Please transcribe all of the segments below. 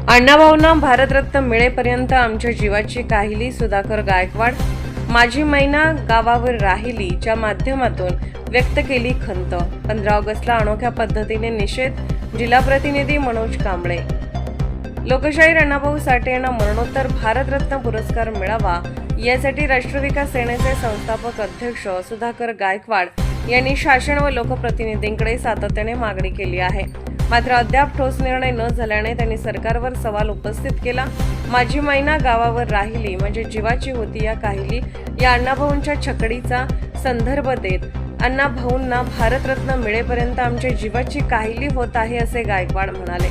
अण्णाभाऊंना भारतरत्न मिळेपर्यंत आमच्या जीवाची काहिली सुधाकर गायकवाड माझी मैना गावावर राहिली च्या माध्यमातून व्यक्त केली खंत। 15 ऑगस्टला अनोख्या पद्धतीने निषेध। जिल्हा प्रतिनिधी मनोज कांबळे। लोकशाहीर अण्णाभाऊ साठे यांना मरणोत्तर भारतरत्न पुरस्कार मिळावा यासाठी राष्ट्रविकास सेनेचे संस्थापक अध्यक्ष सुधाकर गायकवाड यांनी शासन व लोकप्रतिनिधींकडे सातत्याने मागणी केली आहे। मात्र अद्याप ठोस निर्णय न झाल्याने त्यांनी सरकारवर सवाल उपस्थित केला। माझी मैना गावावर राहिली म्हणजे जीवाची होती या काहिली या अण्णाभाऊंच्या छकडीचा संदर्भ देत अण्णाभाऊंना भारतरत्न मिळेपर्यंत आमच्या जीवाची काहिली होत आहे असे गायकवाड म्हणाले।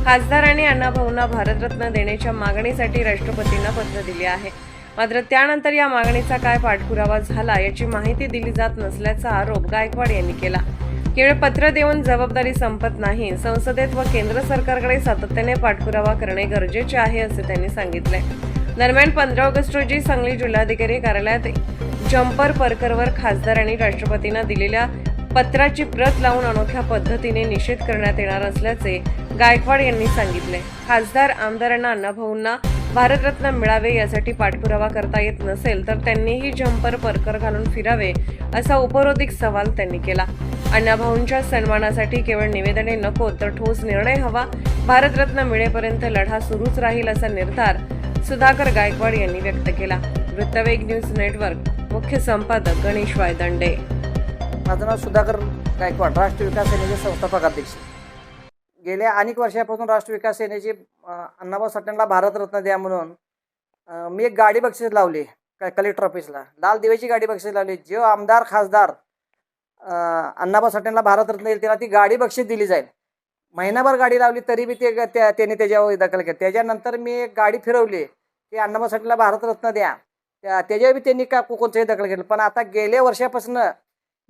खासदारांनी अण्णाभाऊंना भारतरत्न देण्याच्या मागणीसाठी राष्ट्रपतींना पत्र दिले आहे। मात्र त्यानंतर या मागणीचा काय पाठपुरावा झाला याची माहिती दिली जात नसल्याचा आरोप गायकवाड यांनी केला। केवळ पत्र देऊन जबाबदारी संपत नाही, संसदेत व केंद्र सरकारकडे सातत्याने पाठपुरावा करणे गरजेचे आहे असे त्यांनी सांगितले। दरम्यान 15 ऑगस्ट रोजी सांगली जिल्हाधिकारी कार्यालयात जम्पर परकरवर खासदारांनी राष्ट्रपतींना दिलेल्या पत्राची प्रत लावून अनोख्या पद्धतीने निषेध करण्यात येणार असल्याचे गायकवाड यांनी सांगितले। खासदार आमदारांना अण्णाभाऊंना भारतरत्न मिळावे यासाठी पाठपुरावा करता येत नसेल तर त्यांनीही जम्पर परकर घालून फिरावे असा उपरोधिक सवाल त्यांनी केला। अण्णाभाऊंच्या सन्मानासाठी केवळ निवेदने नको तर ठोस निर्णय हवा। भारतरत्न मिळेपर्यंत लढा सुरूच राहील असा निर्धार सुधाकर गायकवाड यांनी व्यक्त केला। वृत्तवेग न्यूज नेटवर्क मुख्य संपादक गणेश वायदंडे। माझं नाव सुधाकर गायकवाड, राष्ट्रीय विकास सेनेचे संस्थापक अध्यक्ष। गेल्या अनेक वर्षापासून राष्ट्रीय विकास सेनेचे अण्णाभाऊ साठेंना भारतरत्न द्या म्हणून मी एक गाडी बक्षीस लावली कलेक्टर ऑफिसला। लाल दिव्याची गाडी बक्षीस लावली। जो आमदार खासदार अण्णाभाऊ साठेंना भारतरत्न येईल त्याला ती गाडी बक्षीस दिली जाईल। महिनाभर गाडी लावली तरी बी त्याने त्याच्यावर दखल घेतली। त्याच्यानंतर मी एक गाडी फिरवली की अण्णाभाऊ साठेंना भारतरत्न द्या, त्याच्यावर बी त्यांनी कोणत्याही दखल घेतली। पण आता गेल्या वर्षापासून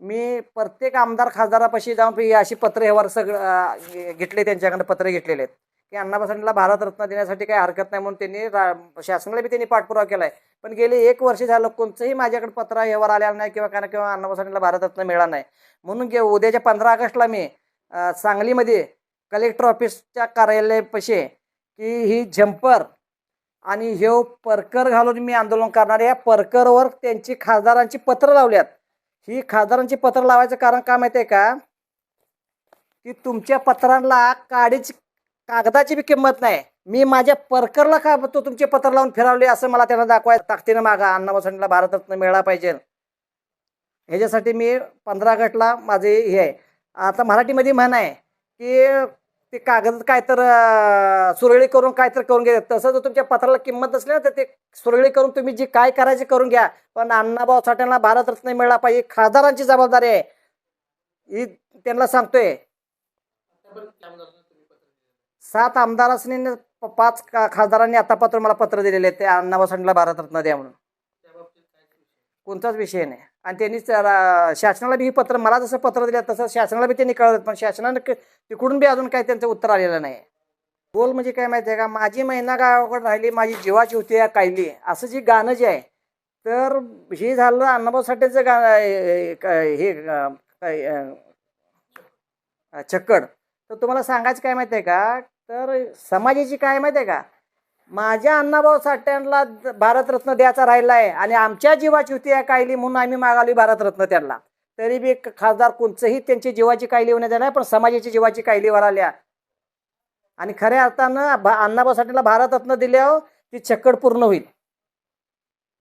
मी प्रत्येक आमदार खासदारापाशी जाऊन अशी पत्र व्यवहार सगळं घेतले, त्यांच्याकडे पत्र घेतलेले आहेत की अण्णाभाऊ साठेंना भारतरत्न देण्यासाठी काही हरकत नाही म्हणून त्यांनी शासनाला बी त्यांनी पाठपुरावा केला आहे। पण गेले 1 वर्ष झालं कोणतंही माझ्याकडे पत्र व्यवहार आलेला नाही किंवा अण्णाभाऊ साठेंना भारतरत्न मिळाला नाही। म्हणून उद्याच्या 15 ऑगस्टला मी सांगलीमध्ये कलेक्टर ऑफिसच्या कार्यालयापाशी की ही जम्पर आणि हे परकर घालून मी आंदोलन करणार आहे। या परकरवर त्यांची खासदारांची पत्र लावल्यात। ही खासदारांची पत्र लावायचं कारण काय माहिती आहे का, की तुमच्या पत्रांना कागदाची बी किंमत नाही। मी माझ्या परकरला का तुमचे पत्र लावून फिरवले असं मला त्यांना दाखवायचं। ताकदीनं मागा अण्णाभाऊ साठेंना भारतरत्न मिळाला पाहिजे। ह्याच्यासाठी मी 15 ऑगस्टला माझे हे आहे। आता मराठीमध्ये म्हण आहे की ते कागद काय तर सुरळी करून काय तर करून घ्या। तसं जर तुमच्या पत्राला किंमत नसली ना तर ते सुरळी करून तुम्ही जे काय करायचे करून घ्या, पण अण्णाभाऊ साठेंना भारतरत्न मिळाला पाहिजे। खासदारांची जबाबदारी आहे ही त्यांना सांगतोय। 7 आमदारांनी 5 खासदारांनी आता पत्र मला पत्र दिलेले आहे ते अण्णाभाऊ साठेंना भारतरत्न द्या म्हणून। कोणताच विषय नाही। आणि त्यांनी शासनाला बी ही पत्र मला जसं पत्र दिलं तसं शासनाला बी त्यांनी कळवलं, पण शासनानं तिकडून बी अजून काही त्यांचं उत्तर आलेलं नाही। बोल म्हणजे काय माहिती आहे का, माझी मैना गावाकडे राहिली माझी जीवाची होती या काहिली असं जे गाणं जे आहे तर हे झालं अण्णाभाऊ साठेंचं गाणं हे छक्कड। तर तुम्हाला सांगायचं काय माहिती आहे का, तर समाजाची काय माहिती आहे का, माझ्या अण्णाभाऊ साठेंना भारतरत्न द्यायचा राहिला आहे आणि आमच्या जीवाची होती या काहिली म्हणून आम्ही मागाली भारतरत्न त्यांना। तरी बी खासदार कोणचंही त्यांची जीवाची काहिली होण्यात नाही, पण समाजाची जीवाची काहिलीवर आल्या। आणि खऱ्या अर्थानं अण्णाभाऊ साठेंना भारतरत्न दिल्यावर ती छक्कड पूर्ण होईल।